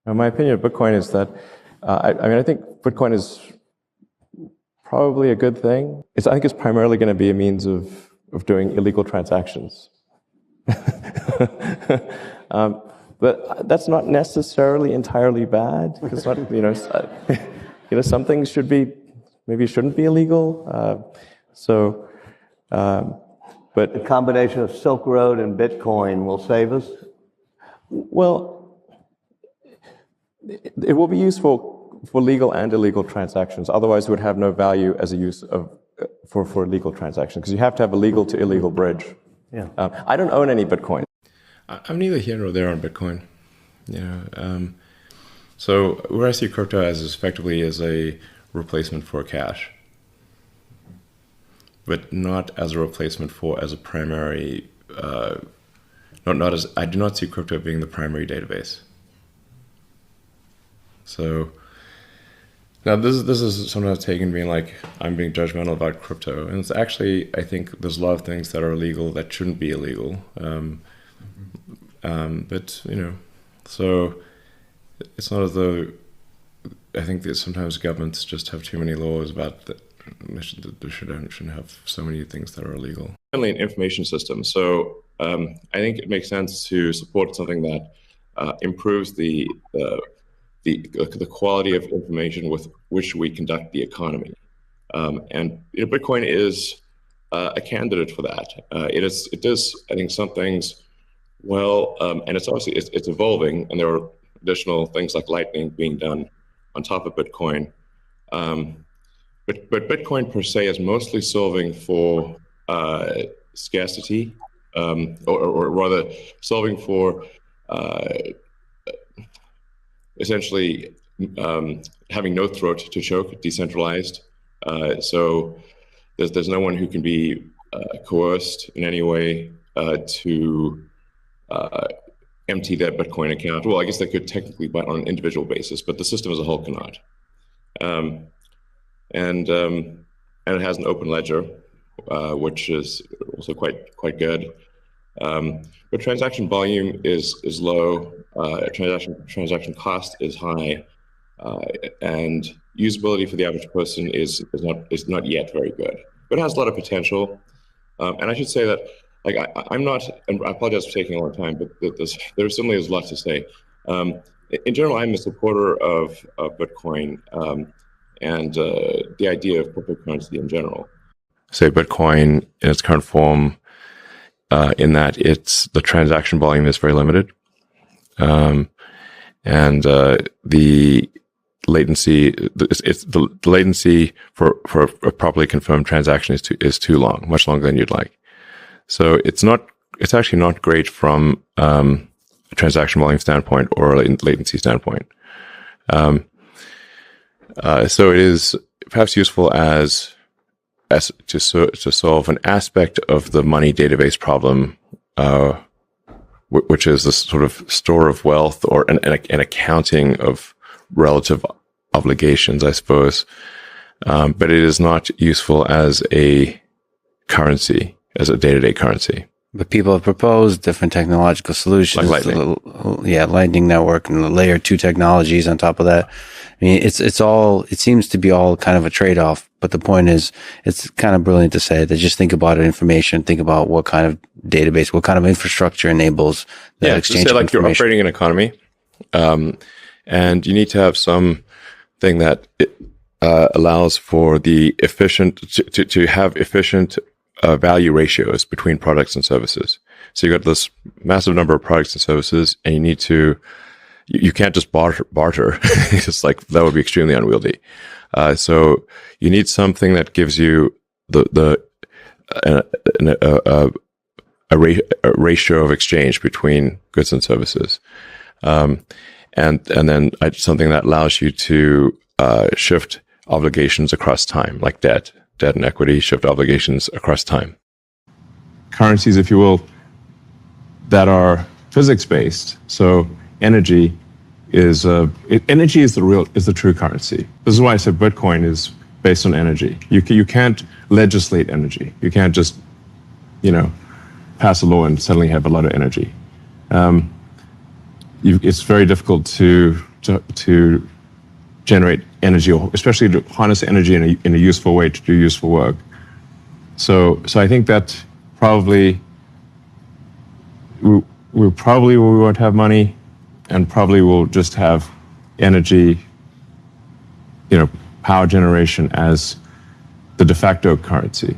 My opinion of Bitcoin is that, I think Bitcoin is probably a good thing. I think it's primarily going to be a means of doing illegal transactions. But that's not necessarily entirely bad, because some things shouldn't be illegal. But the combination of Silk Road and Bitcoin will save us? Well, it will be useful for legal and illegal transactions. Otherwise, it would have no value as a use for legal transactions, because you have to have a legal to illegal bridge. Yeah. I don't own any Bitcoin. I'm neither here nor there on Bitcoin. So where I see crypto as is effectively as a replacement for cash, but not as a replacement as a primary. I do not see crypto being the primary database. So now this is sometimes taken being like I'm being judgmental about crypto, and it's actually, I think there's a lot of things that are illegal that shouldn't be illegal. But so it's not as though I think that sometimes governments just have too many laws about that. They shouldn't have so many things that are illegal. Certainly an information system. So I think it makes sense to support something that improves the quality of information with which we conduct the economy. And Bitcoin is a candidate for that. It does, I think, some things well, and it's obviously it's evolving, and there are additional things like Lightning being done on top of Bitcoin. But Bitcoin per se is mostly solving for scarcity, or rather solving for essentially having no throat to choke, decentralized. So there's no one who can be coerced in any way to empty their Bitcoin account. Well, I guess they could technically, but on an individual basis, but the system as a whole cannot. And it has an open ledger, which is also quite good. But transaction volume is low. Transaction cost is high, and usability for the average person is not yet very good. But it has a lot of potential. And I should say that, like, I'm not, and I apologize for taking a long time, but there certainly is a lot to say. In general, I'm a supporter of Bitcoin and the idea of cryptocurrency in general. Say Bitcoin in its current form, in that the transaction volume is very limited, and the latency, the latency for a properly confirmed transaction is too long, much longer than you'd like. So it's actually not great from a transaction volume standpoint or a latency standpoint. So it is perhaps useful as to solve an aspect of the money database problem, which is this sort of store of wealth or an accounting of relative obligations, I suppose. But it is not useful as a currency, as a day-to-day currency. But people have proposed different technological solutions, like Lightning. Lightning Network and the layer 2 technologies on top of that. I mean, it seems to be all kind of a trade-off, but the point is, it's kind of brilliant to say that just think about information, think about what kind of database, what kind of infrastructure enables the exchange of information. You're operating an economy, and you need to have something that allows for the to have efficient value ratios between products and services. So you've got this massive number of products and services, and you can't just barter. It's like, that would be extremely unwieldy. So you need something that gives you a ratio of exchange between goods and services, and then something that allows you to shift obligations across time, like debt and equity, shift obligations across time. Currencies, if you will, that are physics-based. So energy is the true currency. This is why I said Bitcoin is based on energy. You can't legislate energy. You can't just, pass a law and suddenly have a lot of energy. It's very difficult to to generate energy, or especially to harness energy in a useful way to do useful work. So I think that probably we won't have money, and probably we'll just have energy, power generation as the de facto currency.